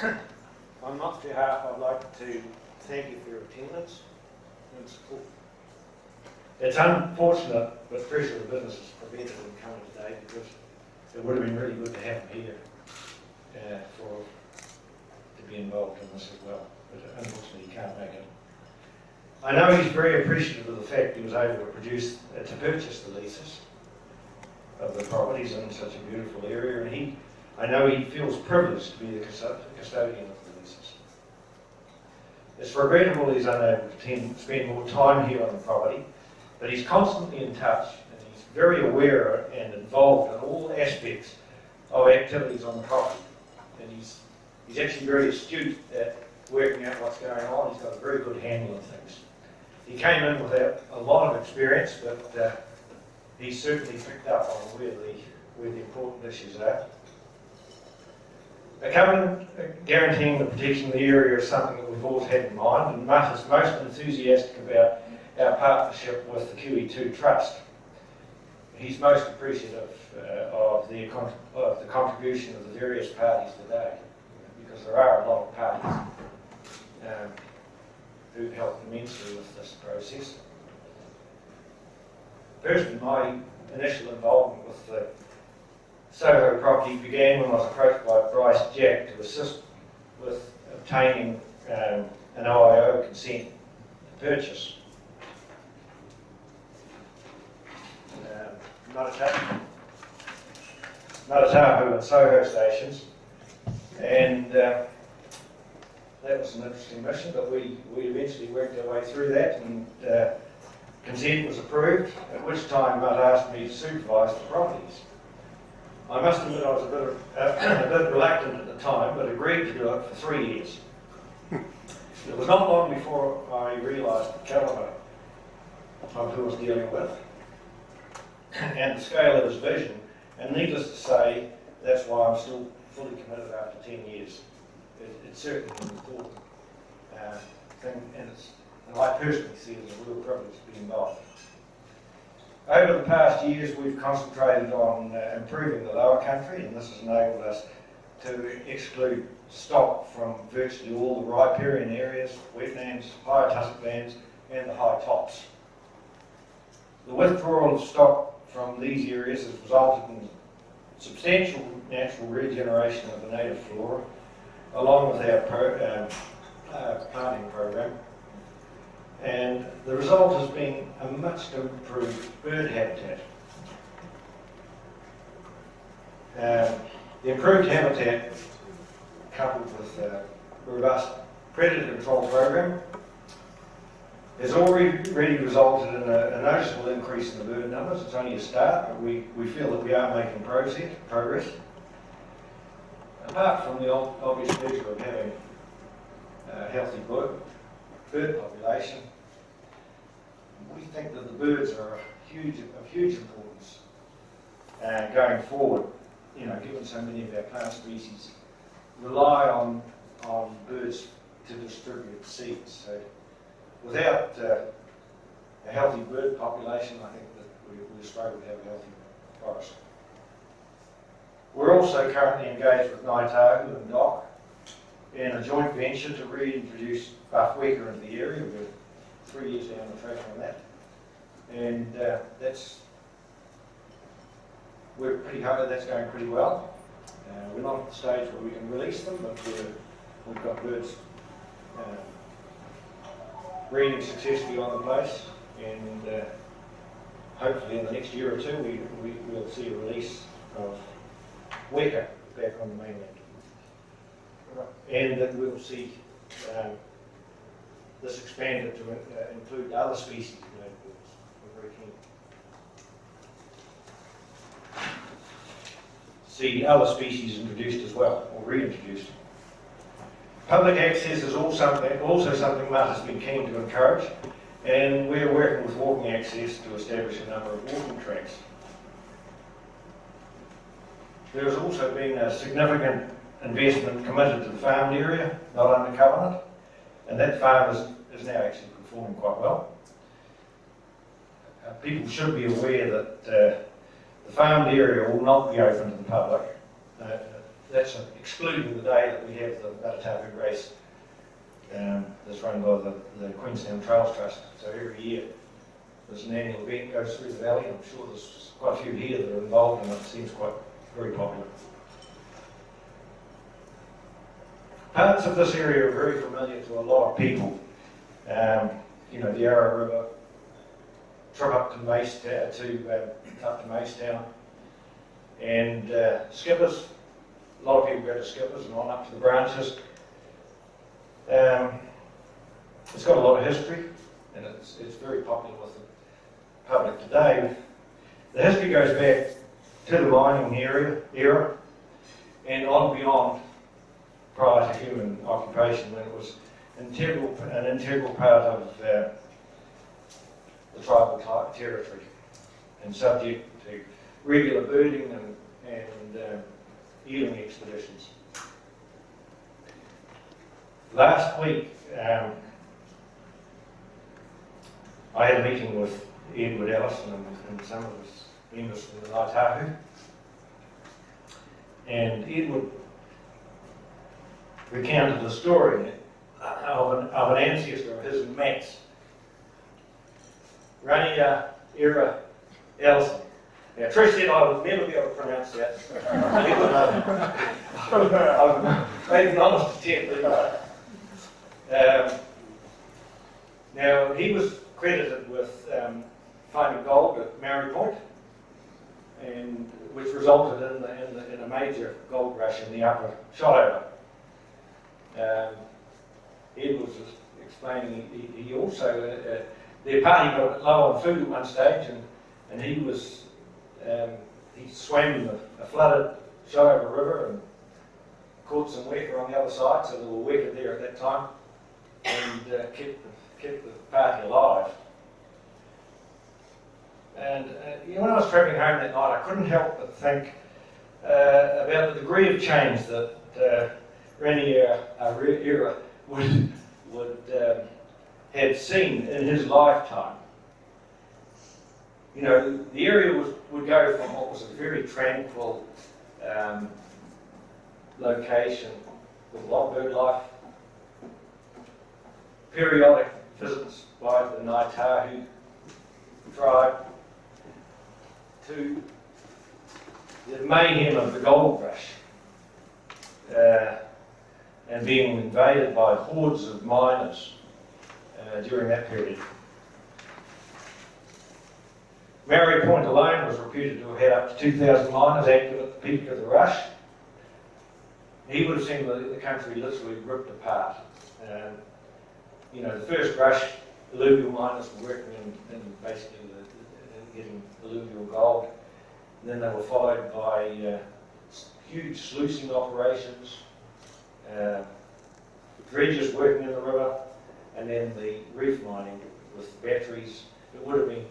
On Mott's behalf, I'd like to thank you for your attendance and support. It's unfortunate, but pressure of the business has prevented them coming today, because it would have been really good to have him here to be involved in this as well. But unfortunately, he can't make it. I know he's very appreciative of the fact he was able to purchase the leases of the properties in such a beautiful area, and I know he feels privileged to be the custodian of the leases. It's regrettable he's unable to spend more time here on the property, but he's constantly in touch, and he's very aware and involved in all aspects of activities on the property. And he's actually very astute at working out what's going on. He's got a very good handle on things. He came in without a lot of experience, but he's certainly picked up on where the important issues are. A covenant guaranteeing the protection of the area is something that we've always had in mind, and Mutt is most enthusiastic about our partnership with the QE2 Trust. He's most appreciative of the contribution of the various parties today, because there are a lot of parties who've helped immensely with this process. Personally, my initial involvement with the Soho property began when I was approached by Bryce Jack to assist with obtaining an OIO consent to purchase Motatapu and Soho stations, and that was an interesting mission, but we eventually worked our way through that, and consent was approved, at which time Mutt asked me to supervise the properties. I must admit I was a bit reluctant at the time, but agreed to do it for 3 years. It was not long before I realised the calibre of who I was dealing with and the scale of his vision, and needless to say, that's why I'm still fully committed after 10 years. It's certainly an important thing, and I personally see it as a real privilege to be involved. Over the past years, we've concentrated on improving the lower country, and this has enabled us to exclude stock from virtually all the riparian areas, wetlands, higher tussock lands, and the high tops. The withdrawal of stock from these areas has resulted in substantial natural regeneration of the native flora, along with our planting program. And the result has been a much improved bird habitat. The improved habitat, coupled with a robust predator control program, has already resulted in a noticeable increase in the bird numbers. It's only a start, but we feel that we are making progress. Apart from the obvious pleasure of having a healthy bird population, we think that the birds are of huge importance going forward. You know, given so many of our plant species rely on birds to distribute seeds. So without a healthy bird population, I think that we struggle to have a healthy forest. We're also currently engaged with Motatapu and DOC in a joint venture to reintroduce buff weka into the area. We're 3 years down the track on that, and we're pretty hopeful that's going pretty well. We're not at the stage where we can release them, but we've got birds breeding successfully on the place, and hopefully in the next year or two we'll see a release of weka back on the mainland. And that we'll see this expanded to include other species of native birds. We're very keen. See other species introduced as well, or reintroduced. Public access is also something Mutt has been keen to encourage, and we're working with walking access to establish a number of walking tracks. There has also been a significant investment committed to the farmed area, not under covenant, and that farm is now actually performing quite well. People should be aware that the farmed area will not be open to the public that's excluding the day that we have the Motatapu race that's run by the Queenstown Trails Trust. So every year there's an annual event goes through the valley. I'm sure there's quite a few here that are involved, and it seems quite very popular. Parts of this area are very familiar to a lot of people. You know, the Arrow River, trip up to Macetown, and Skippers. A lot of people go to Skippers and on up to the branches. It's got a lot of history, and it's very popular with the public today. The history goes back to the mining era and on beyond prior to human occupation, when it was an integral part of the tribal territory and subject to regular birding and eeling expeditions. Last week, I had a meeting with Edward Ellison and some of his members from the Motatapu, and Edward recounted the story of an ancestor of his, Matt's, Rania Era Ellison. Now, Trish said I would never be able to pronounce that. I've made an honest attempt. Now, he was credited with finding gold at Mary Point, and which resulted in a major gold rush in the upper Shotover. Ed was explaining he also, their party got a bit low on food at one stage, and he was he swam a flooded Shotover River and caught some weka on the other side, so there were weka there at that time, and kept the party alive. And when I was travelling home that night, I couldn't help but think about the degree of change that Rania Era would have seen in his lifetime. You know, the area would go from what was a very tranquil location with a lot of bird life, periodic visits by the Ngāi tribe, to the mayhem of the gold rush and being invaded by hordes of miners during that period. Mary Point alone was reputed to have had up to 2,000 miners active at the peak of the rush. He would have seen the country literally ripped apart. You know, the first rush, alluvial miners were working in basically getting alluvial gold. And then they were followed by huge sluicing operations, dredgers working in the river, and then the reef mining with batteries. It would have been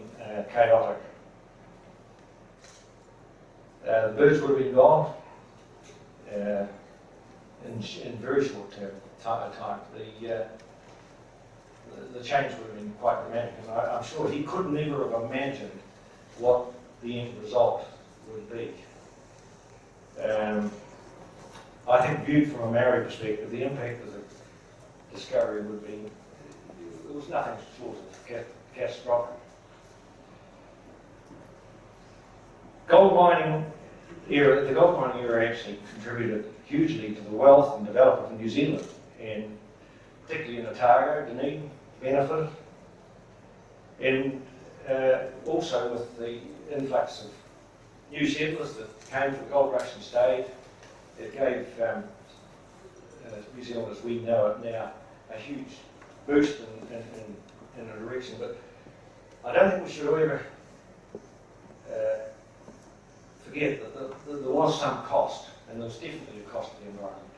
chaotic. The birds would have been gone in very short time. The change would have been quite dramatic, and I'm sure he could never have imagined what the end result would be. I think viewed from a Maori perspective, the impact of the discovery would be, there was nothing short of catastrophic. The gold mining era actually contributed hugely to the wealth and development of New Zealand, and particularly in Otago, Dunedin benefited, and also with the influx of new settlers that came to the gold rush and stayed. It gave New Zealand as we know it now a huge boost in a direction, but I don't think we should ever forget that there was some cost, and there was definitely a cost to the environment.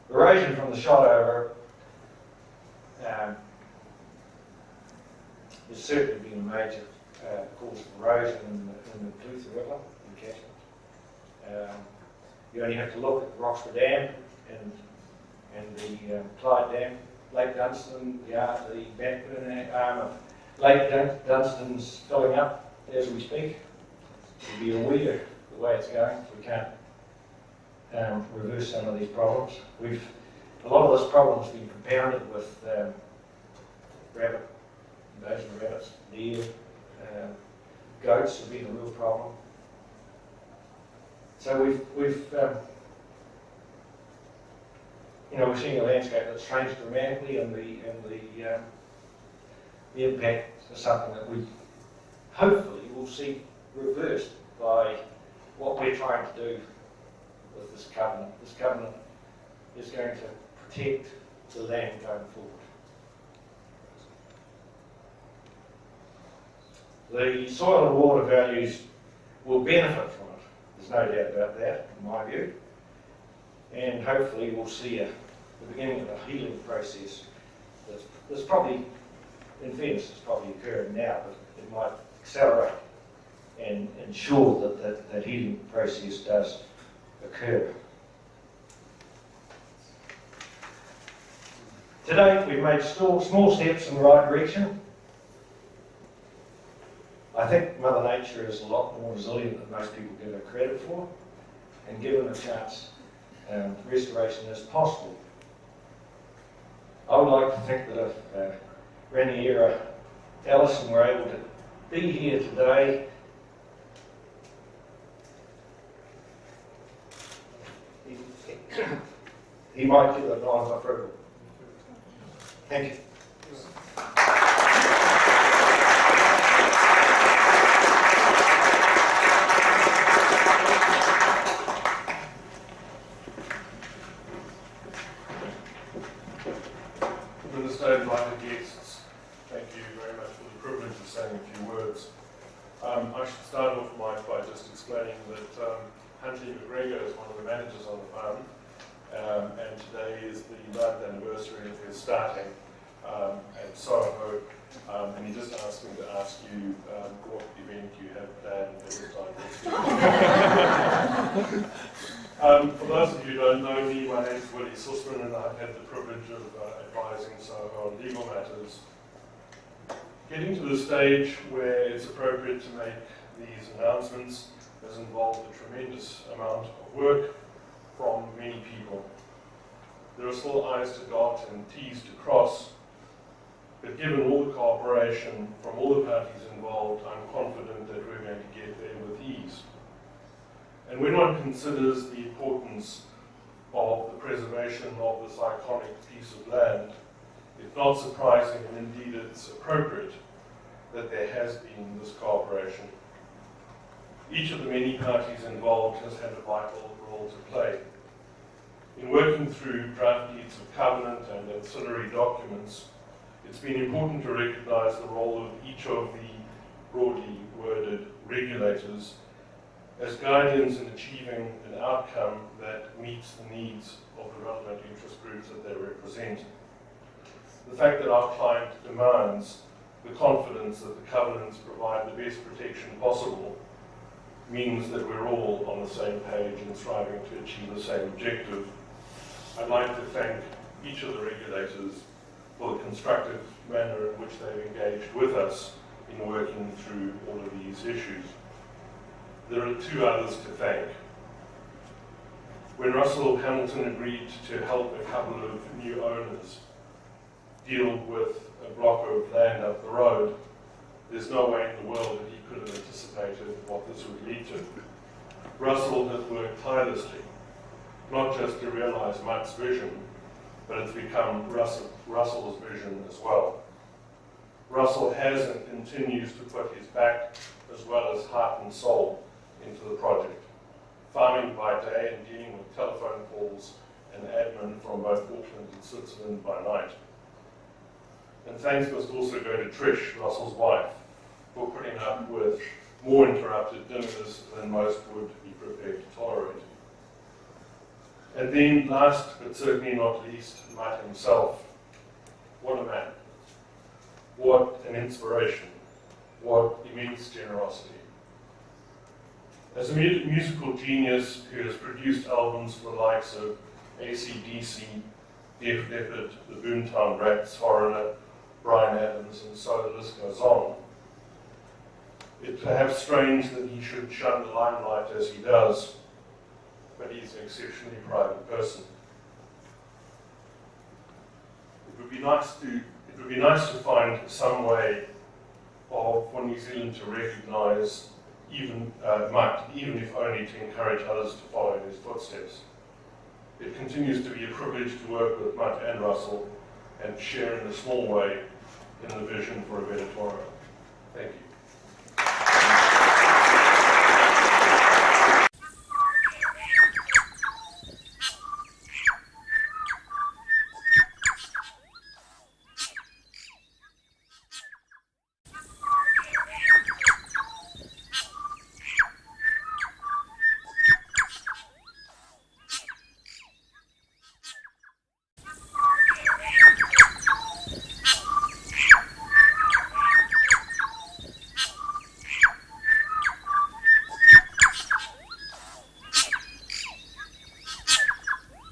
Erosion from the Shotover has certainly been a major cause of erosion in the Clutha River and catchment. You only have to look at the Roxburgh Dam and the Clyde Dam, Lake Dunstan, the backburn arm of Lake Dunstan's filling up as we speak. You'll be aware of the way it's going, so we can't reverse some of these problems. A lot of this problem has been compounded with rabbit, invasion of rabbits, deer, goats have been a real problem. So we're seeing a landscape that's changed dramatically, and the impact is something that we hopefully will see reversed by what we're trying to do with this covenant. This covenant is going to protect the land going forward. The soil and water values will benefit from it. There's no doubt about that, in my view. And hopefully we'll see the beginning of a healing process that's probably, in fairness, it's probably occurring now, but it might accelerate and ensure that healing process does occur. Today we've made small steps in the right direction. I think Mother Nature is a lot more resilient than most people give her credit for, and given a chance, restoration is possible. I would like to think that if Raniera Allison were able to be here today, he might give it on for approval. Thank you. Minister, invited guests, thank you very much for the privilege of saying a few words. I should start off, Mike, by just explaining that Huntley McGregor is one of the managers on the farm, and today is the 9th anniversary of his starting at Soho, and he just asked me to ask you what event you have planned at this time. For those of you who don't know me, my name is Willy Sussman, and I've had the privilege of advising Soho on legal matters. Getting to the stage where it's appropriate to make these announcements has involved a tremendous amount of work from many people. There are still I's to dot and T's to cross, but given all the cooperation from all the parties involved, I'm confident that we're going to get there with ease. And when one considers the importance of the preservation of this iconic piece of land, it's not surprising, and indeed it's appropriate, that there has been this cooperation. Each of the many parties involved has had a vital role to play. In working through draft deeds of covenant and ancillary documents, it's been important to recognise the role of each of the broadly worded regulators as guardians in achieving an outcome that meets the needs of the relevant interest groups that they represent. The fact that our client demands the confidence that the covenants provide the best protection possible means that we're all on the same page and striving to achieve the same objective. I'd like to thank each of the regulators for the constructive manner in which they've engaged with us in working through all of these issues. There are two others to thank. When Russell Hamilton agreed to help a couple of new owners deal with a block of land up the road, there's no way in the world that he could have anticipated what this would lead to. Russell has worked tirelessly, not just to realise Mutt's vision, but it's become Russell's vision as well. Russell has and continues to put his back as well as heart and soul into the project, farming by day and dealing with telephone calls and admin from both Auckland and Switzerland by night. And thanks must also go to Trish, Russell's wife, for putting up with more interrupted dinners than most would be prepared to tolerate. And then last but certainly not least, Mutt himself. What a man. What an inspiration. What immense generosity. As a musical genius who has produced albums for the likes of AC/DC, Def Leppard, the Boomtown Rats, Foreigner, Bryan Adams, and so the list goes on, it's perhaps strange that he should shun the limelight as he does, but he's an exceptionally private person. It would be nice to find some way for New Zealand to recognise Mutt, even if only to encourage others to follow in his footsteps. It continues to be a privilege to work with Mutt and Russell and share in a small way in the vision for a better tomorrow. Thank you.